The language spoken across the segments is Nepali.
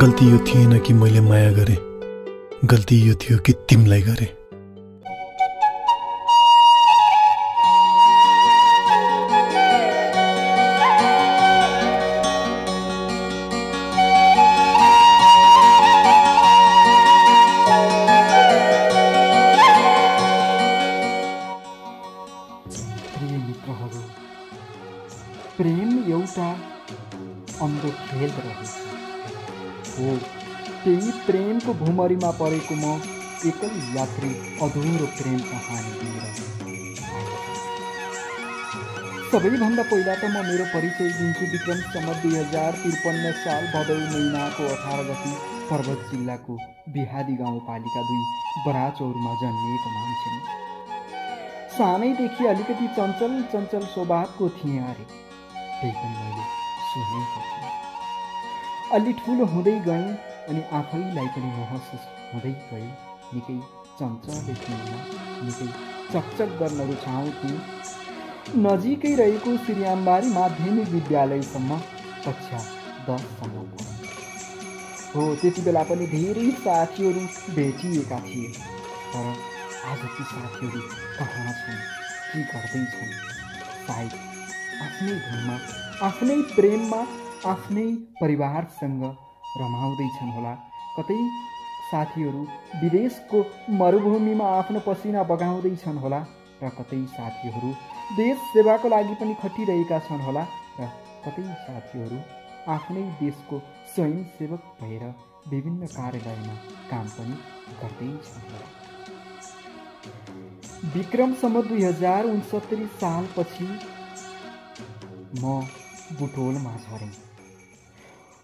गल्ती यो थिएन कि मैले माया गरेँ, गल्ती यो थियो कि तिमीलाई गरेँ। प्रिय मित्रहरू, प्रेम एउटा अन्धो खेल रहेछ। हो, त्यही प्रेमको भुमरीमा परेको म एकल यात्री अधुरो प्रेम कहानी लिएर सबैभन्दा पहिला त म मेरो परिचय दिन्छु। विक्रम सम्वत 2053 साल भदौ महिनाको 18 गति पर्वत जिल्लाको बिहादी गाउँपालिका 2 बराचौरमा जन्मिएको मान्छे। सानैदेखि अलिकति चञ्चल स्वभावको थिएँ अरे, त्यही पनि मैले सुनेको थिएँ। अलि ठुलो हुँदै गएँ अनि आफैलाई पनि महसुस हुँदै गयो निकै चञ्चल थिएँ, निकै चकचक गर्न रुचाउँथेँ। नजिकै रहेको श्रीआमबारी माध्यमिक विद्यालयसम्म कक्षा 10 सम्म पढेँ। हो, त्यति बेला पनि धेरै साथीहरू भेटिएका थिए, तर आज ती साथीहरू कहाँ छन्, के गर्दैछन्? सायद आफ्नै घरमा, आफ्नै प्रेममा, आफ्नै परिवारसँग रमाउँदैछन् होला। कतै साथीहरू विदेशको मरुभूमिमा आफ्नो पसिना बगाउँदैछन् होला र कतै साथीहरू देश सेवाको लागि पनि खटिरहेका छन् होला र कतै साथीहरू आफ्नै देशको स्वयंसेवक भएर विभिन्न कार्यालयमा काम पनि गर्दैछन् होला। विक्रम सम्वत 2069 सालपछि म बुटोलमा झरेँ।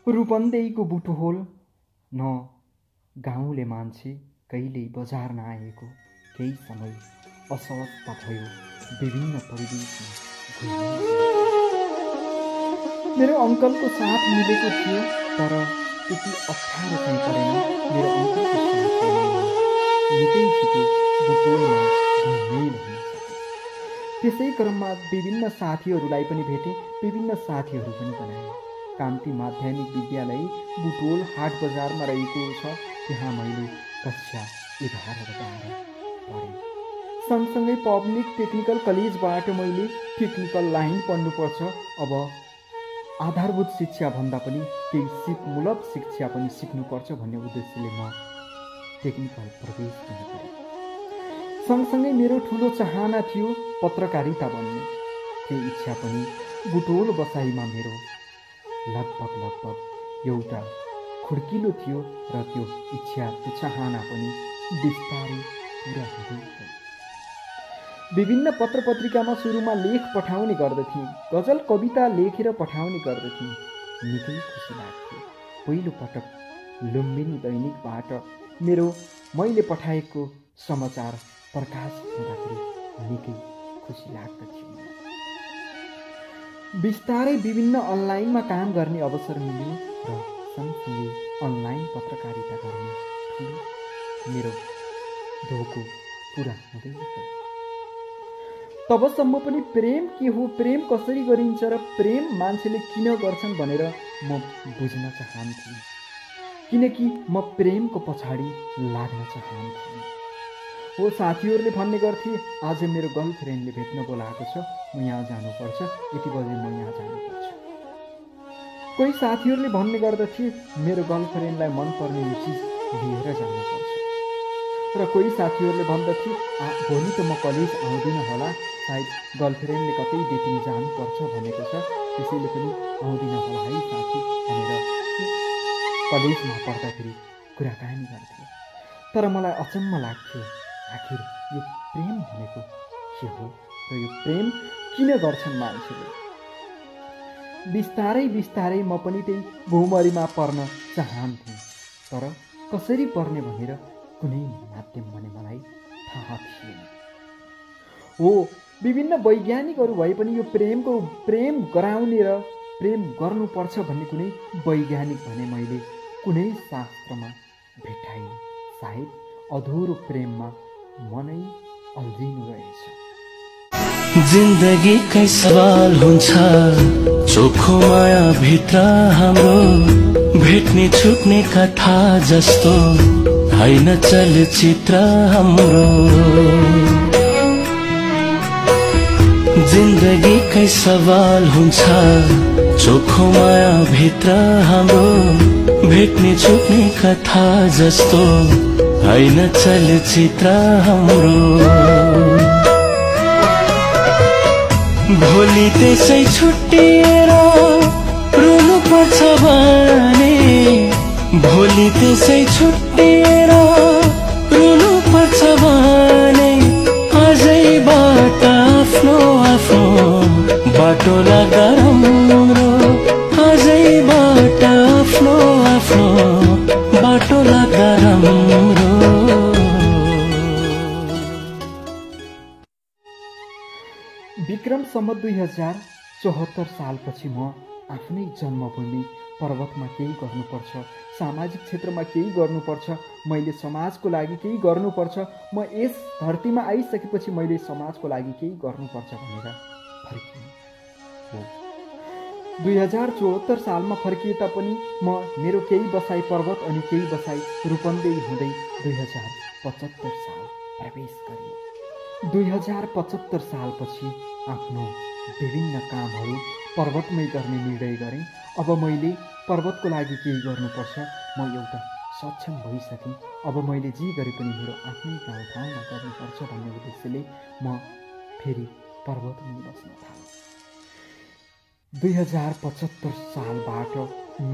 रूपन्देहीको बुटोल, न गाउँले मान्छे, कहिल्यै बजार नआएको। केही समय अस्वस्थ भयो विभिन्न परिवेशमा घुम्ने। मेरो अङ्कलको साथ मिलेको थियो, तर त्यति अप्ठ्यारो चाहिँ परेन। मेरो अङ्कलको साथ निकै छिटो बुटोलमा घुम्ने हुन सके। त्यसै क्रममा विभिन्न साथीहरूलाई पनि भेटेँ, विभिन्न साथीहरू पनि बनाएँ। कान्ति माध्यमिक विद्यालय बुटोल हाट बजारमा रहेको छ, त्यहाँ मैले कक्षा 11 र 12 पढेँ। सँगसँगै पब्लिक टेक्निकल कलेजबाट मैले टेक्निकल लाइन पढ्नुपर्छ। अब आधारभूत शिक्षा भन्दा पनि केही सिपमूलक शिक्षा पनि सिक्नुपर्छ भन्ने उद्देश्यले म टेक्निकल प्रवेश गर्न पऱ्यो। सँगसँगै मेरो ठुलो चाहना थियो पत्रकारिता बन्ने। त्यो इच्छा पनि बुटोल बसाइमा मेरो लगभग एउटा खुड्किलो थियो र त्यो इच्छा, त्यो चाहना पनि बिस्तारै पुरा हुँदै गयो। विभिन्न पत्र पत्रिकामा सुरुमा लेख पठाउने गर्दथेँ, गजल कविता लेखेर पठाउने गर्दथेँ। निकै खुसी लाग्थ्यो। पहिलो पटक लुम्बिनी दैनिकबाट मैले पठाएको समाचार प्रकाशित हुँदाखेरि निकै खुसी लाग्दथ्यो। बिस्तारै विभिन्न अनलाइनमा काम गर्ने अवसर मिल्यो र सँगसँगै अनलाइन पत्रकारिता गर्ने ठुलो मेरो धोको पुरा हुँदै गयो। तबसम्म पनि प्रेम के हो, प्रेम कसरी गरिन्छ र प्रेम मान्छेले किन गर्छन् भनेर म बुझ्न चाहन्थेँ, किनकि म प्रेमको पछाडि लाग्न चाहन्थेँ। हो, साथीहरूले भन्ने गर्थे, आज मेरो गर्लफ्रेन्डले भेट्न बोलाएको छ, म यहाँ जानुपर्छ, यति बजे म यहाँ जानुपर्छ। कोही साथीहरूले भन्ने गर्दथे, मेरो गर्लफ्रेन्डलाई मनपर्ने यो चिज लिएर जानुपर्छ। र कोही साथीहरूले भन्दथे, भोलि त म कलेज आउँदिनँ होला, सायद गर्लफ्रेन्डले कतै डेटिङ जानुपर्छ भनेको छ, त्यसैले पनि आउँदिनँ होला है साथी भनेर कलेजमा पढ्दाखेरि कुराकानी गर्थे। तर मलाई अचम्म लाग्थ्यो, आखिर यो प्रेम भनेको के हो र यो प्रेम किन गर्छन् मान्छेले? बिस्तारै बिस्तारै म पनि त्यही भुमरीमा पर्न चाहन्थेँ, तर कसरी पर्ने भनेर कुनै माध्यम भने मलाई थाहा थिएन। हो, विभिन्न वैज्ञानिकहरू भए पनि यो प्रेम गराउने र प्रेम गर्नुपर्छ भन्ने कुनै वैज्ञानिक भने मैले कुनै शास्त्रमा भेटाइनँ। सायद अधुरो प्रेममा मनै अल्झिनु रहेछ। जिन्दगीकै सवाल हुन्छ चोखो माया भित्र हाम्रो भेट्ने छुट्ने कथा जस्तो होइन चलचित्र हाम्रो जिन्दगीकै सवाल हुन्छ चोखो माया भित्र हाम्रो भेट्ने छुट्ने कथा जस्तो होइन चलचित्र हाम्रो भोलि त्यसै छुट्टिएर रुनु पर्छ भने भोलि त्यसै छुट्टिएर रुनु पर्छ भने आजैबाट आफ्नो आफ्नो बाटो लाग्दा राम्रो आजैबाट आफ्नो आफ्नो बाटो लाग्दा राम्रो विक्रम सम्वत 2074 सालपछि म आफ्नै जन्मभूमि पर्वतमा केही गर्नुपर्छ, सामाजिक क्षेत्रमा केही गर्नुपर्छ, मैले समाजको लागि केही गर्नुपर्छ, म यस धरतीमा आइसकेपछि मैले समाजको लागि केही गर्नुपर्छ भनेर फर्किएँ। 2074 सालमा फर्किए तापनि म मेरो केही बसाई पर्वत अनि केही बसाई रूपन्देही हुँदै 2075 साल प्रवेश गरेँ। 2075 सालपछि आफ्नो विभिन्न कामहरू पर्वतमै गर्ने निर्णय गरेँ। अब मैले पर्वतको लागि केही गर्नुपर्छ, म एउटा सक्षम भइसकेँ, अब मैले जे गरे पनि मेरो आफ्नै गाउँठाउँमा गर्नुपर्छ भन्ने उद्देश्यले म फेरि पर्वतमै बस्न थालेँ। 2075 सालबाट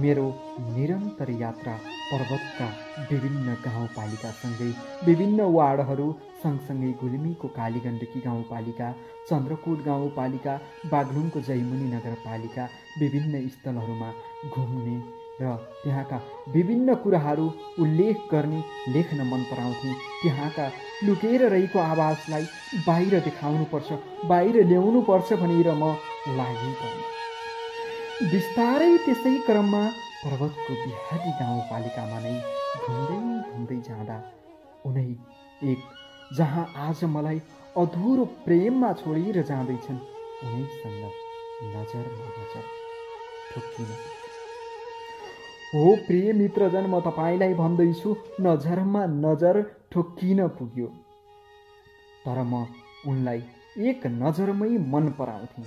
मेरो निरन्तर यात्रा पर्वतका विभिन्न गाउँपालिकासँगै विभिन्न वार्डहरू सँगसँगै गुल्मीको कालीगण्डकी गाउँपालिका, चन्द्रकोट गाउँपालिका, बागलुङको जयमुनी नगरपालिका विभिन्न स्थलहरूमा घुम्ने र त्यहाँका विभिन्न कुराहरू उल्लेख गर्ने, लेख्न मन पराउँथे। त्यहाँका लुकेर रहेको आवाजलाई बाहिर देखाउनुपर्छ, बाहिर ल्याउनुपर्छ भनेर म लागि परेँ। बिस्तारै त्यसै क्रममा पर्वतको बिहारी गाउँपालिकामा नै घुम्दै घुम्दै जाँदा उनै एक जहाँ आज मलाई अधुरो प्रेममा छोडेर जाँदैछन् उनैसँग नजरमा नजर ठोक्किन। हो प्रिय मित्रजन, म तपाईँलाई भन्दैछु नजरमा नजर ठोक्किन पुग्यो, तर म उनलाई एक नजरमै मन पराउँथेँ।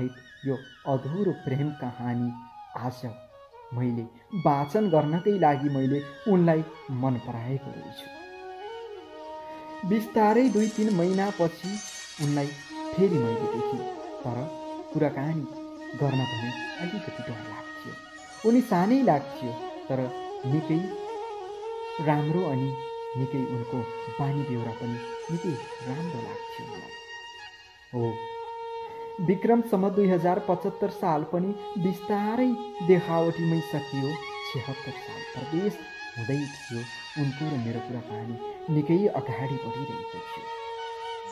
आधारित यो अधुरो प्रेम कहानी आज मैले वाचन गर्नकै लागि मैले उनलाई मन पराएको रहेछु। बिस्तारै 2-3 महिनापछि उनलाई फेरि मैले देखेँ, तर कुराकानी गर्न भने अलिकति डर लाग्थ्यो। उनी सानै लाग्थ्यो, तर निकै राम्रो अनि निकै उनको बानी बेहोरा पनि निकै राम्रो लाग्थ्यो मलाई। हो, विक्रमसम्म 2075 साल पनि बिस्तारै देखावटीमै सकियो। 76 साल प्रवेश हुँदै थियो। उनको र मेरो कुराकानी निकै अगाडि बढिरहेको थियो।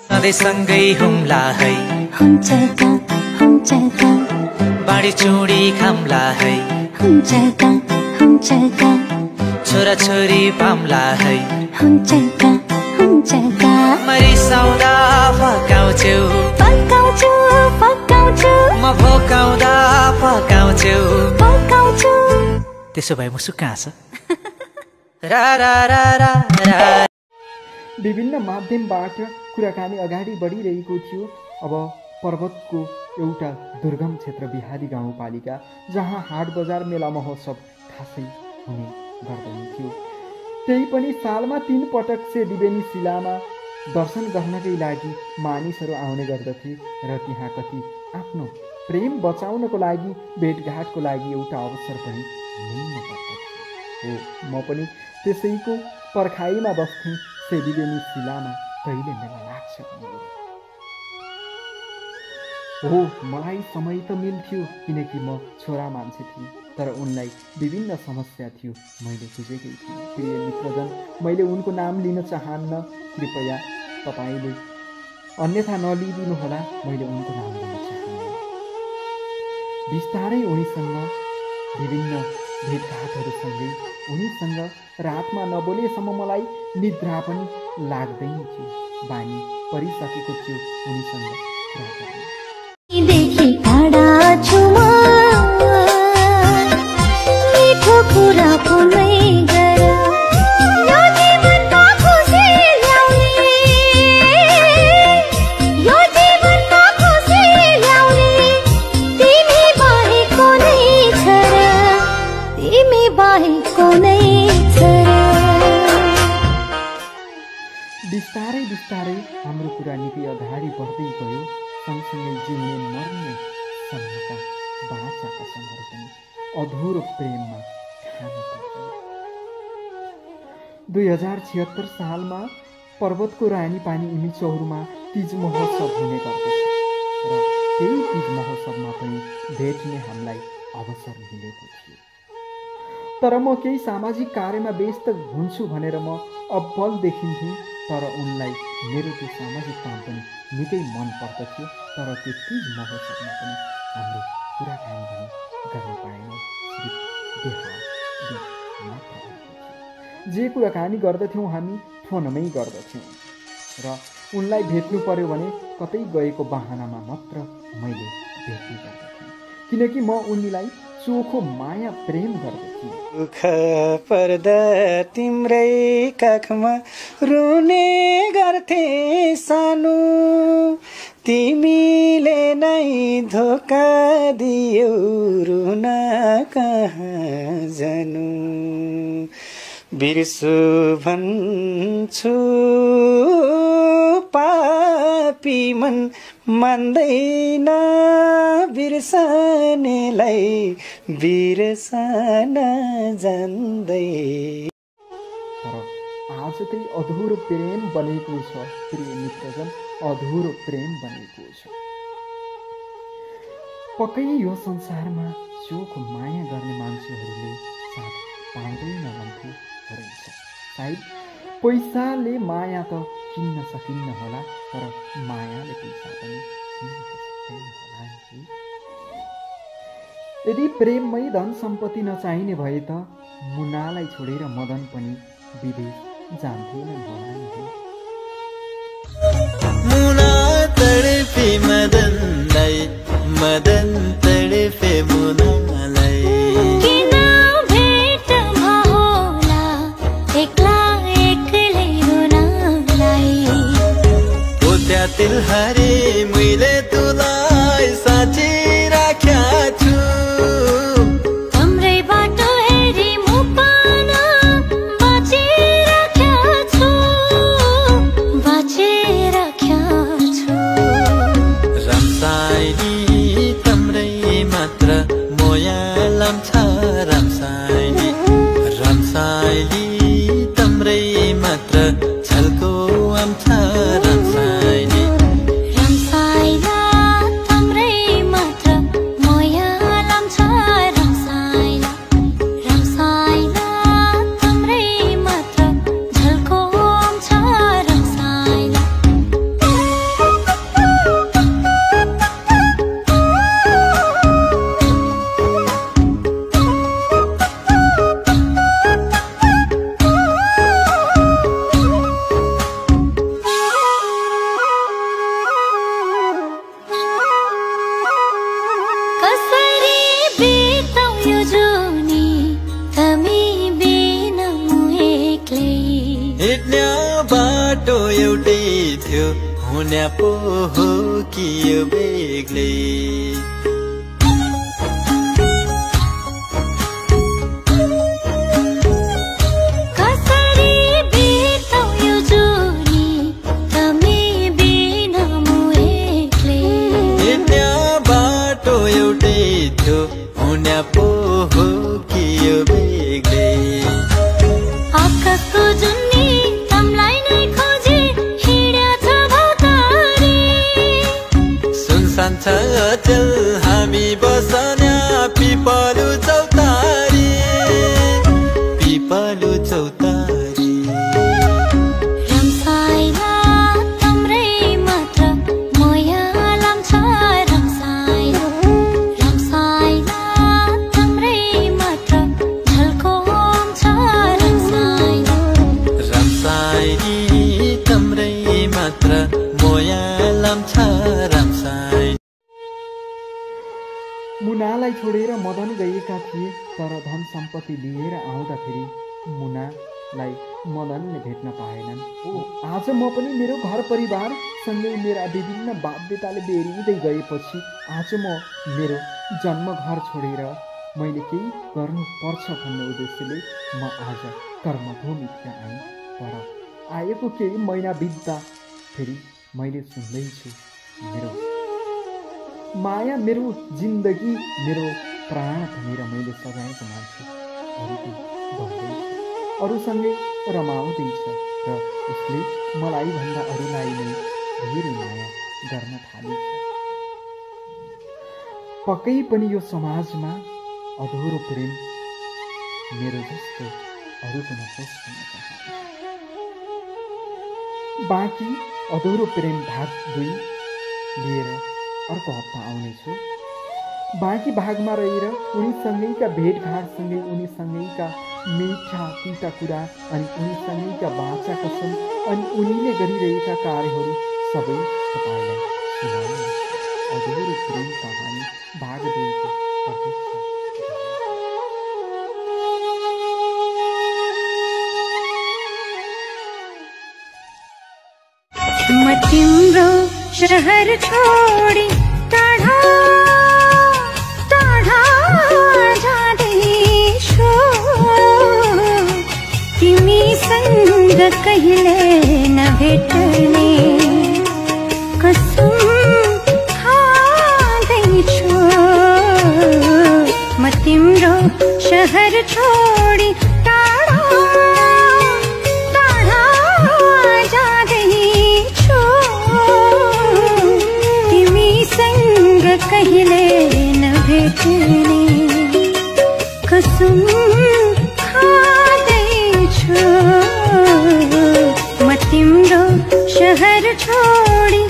सधैँसँगै हुम्ला है बाढी चुडी खाम्ला है छोरा छोरी पाम्ला है मरिसाउँदा फकाउँछु म भोकाउँदा फकाउँछु त्यसो भए मुसु कहाँ छ रा रा रा रा रा। विभिन्न माध्यमबाट कुराकानी अगाडि बढिरहेको थियो। अब पर्वतको एउटा दुर्गम क्षेत्र बिहारी गाउँपालिका जहाँ हाट बजार मेला महोत्सव खासै हुने गर्दैन थियो, त्यही पनि सालमा 3 पटक से दिवेनी शिलामा दर्शन गर्नकै लागि मानिसहरू आउने गर्दथे र त्यहाँ कति आफ्नो प्रेम बचाउनको लागि भेटघाटको लागि एउटा अवसर पनि मिल्न पर्दथ्यो। हो, म पनि त्यसैको पर्खाइमा बस्थेँ। सेदिवेनी शिलामा कहिले मेला लाग्छ भनेर। हो, मलाई समय त मिल्थ्यो किनकि म छोरा मान्छे थिएँ, तर उनलाई विभिन्न समस्या थियो, मैले बुझेकै थिएँ। प्रिय मित्रजन, मैले उनको नाम लिन चाहन्न, कृपया तपाईँले अन्यथा नलिदिनुहोला। मैले उनको नाम लिन चाहन्न। बिस्तारै उनीसँग विभिन्न भेटघाटहरूसँगै उनीसँग रातमा नबोलेसम्म मलाई निद्रा पनि लाग्दैन थियो। बानी परिसकेको थियो उनीसँग कुरा गर्ने। देखि टाढा छु म मिठो कुरा पुनै गर यो जीवनमा खुसी ल्याउने यो जीवनमा खुसी ल्याउने तिमी बाहेको नै छ र तिमी बाहेको नै छ र। बिस्तारै बिस्तारै हाम्रो कुरा निकै अगाडि बढ्दै गयो। सँगसँगै जिउने मर्ने सम्मका बाचा कसमहरू पनि अधुरो प्रेममा खान पर्यो। 2076 सालमा पर्वतको रानीपानी इमी चौरमा तीज महोत्सव हुने गर्दछ र त्यही तीज महोत्सवमा पनि भेट्ने हामीलाई अवसर मिलेको थियो। तर म केही सामाजिक कार्यमा व्यस्त हुन्छु भनेर म अब्बल देखिन्थेँ, तर उनलाई मेरो त्यो सामाजिक काम पनि निकै मन पर्दथ्यो। तर त्यो तीज महोत्सवमा पनि हाम्रो कुराकानी पनि गर्न पाएनौँ, सिर्फ देखादेख मात्र भएको थियो। जे कुराकानी गर्दथ्यौँ हामी फोनमै गर्दथ्यौँ र उनलाई भेट्नु पर्यो भने कतै गएको बहानामा मात्र मैले भेट्ने गर्दथेँ, किनकि म उनीलाई चोखो माया प्रेम गर्दथेँ। दुःख पर्दा तिम्रै काखमा रुने गर्थे सानो तिमीले नै धोका दियौ रुन कहाँ जानु बिर्सु भन्छु पापी मन मान्दैन बिर्सनेलाई बिर्सन जान्दै। तर आज चाहिँ अधुरो प्रेम बनेको छ प्रिय मित्रजन, अधुरो प्रेम बनेको छ। पक्कै यो संसारमा चोखो माया गर्ने मान्छेहरूले साथ पाउँदैन भन्थे रहेछ। सायद पैसाले माया त किन्न सकिन्न होला, तर मायाले पैसा पनि किन्न सक्दैन होला नि। यदि प्रेममै धन सम्पत्ति नचाहिने भए त मुनालाई छोडेर मदन पनि विदेश जान्थेनन् होला नि। मुना तडफे मदनलाई मदन तडफे मुनालाई किन भेट भहोला एक्ला एक्लै रुनलाई ओ त्यातिल हरे मैले तुलाई साँच्ची हुने पो हो कि यो बेग्लै हुने पो हो कि यो बेग्लै आकाशको जुन्नी तमलाई नै खोजी हिँड्या छ भौतारी सुनसान छ अचल हामी बसन्या पिपलु चौतारी पिपलु चौतारी रम्साइला तम्रै मात्र मोया लाम्छ रम्साइला रम्साइला तम्रै मात्र झल्को आउँछ रम्साइला रम्साइली तम्रै मात्र मोया लाम्छ रम्साइ मुनालाई छोडेर मदन गएका थिए तर धन सम्पत्ति लिएर आउँदाखेरि मुनालाई मदनले भेट्न पाएनन्। आज म पनि मेरो घर परिवार सँगै मेरा विभिन्न बाध्यताले बेरिँदै गएपछि आज म मेरो जन्म घर छोडेर मैले केही गर्नुपर्छ भन्ने उद्देश्यले म आज कर्मभूमितिर आएँ। तर आएको केही महिना बित्दा फेरि मैले सुन्दैछु मेरो माया मेरो जिन्दगी मेरो प्राण भनेर मैले सजाएको मान्छे अरूको भन्दैछ अरूसँगै रमाउँदैछ र उसले मलाई भन्दा अरूलाई नै धेरै माया गर्न थालेछ। पक्कै पनि यो समाजमा अधुरो प्रेम मेरो जस्तो अरूको नहोस् भन्न चाहन्छु। बाँकी अधुरो प्रेम भाग 2 लिएर अर्को हप्ता आउनेछु। बाँकी भागमा रहेर उनीसँगैका भेटघाटसँगै उनीसँगैका मिठा तिता कुरा अनि उनीसँगैका बाचा कसम अनि उनीले गरिरहेका कार्यहरू सबै तपाईँलाई सुनाउनेछु। अधुरो प्रेम कहानी भाग 2 को प्रतीक्षा। म तिम्रो शहर छोडी टाढा टाढा जाँदैछु तिमीसँग कहिले नभेट्ने कसम खाँदैछु। म तिम्रो शहर छोडी टाढा टाढा जाँदैछु तिमीसँग कहिले नभेट्ने कसम खाँदैछु। म तिम्रो शहर छोडी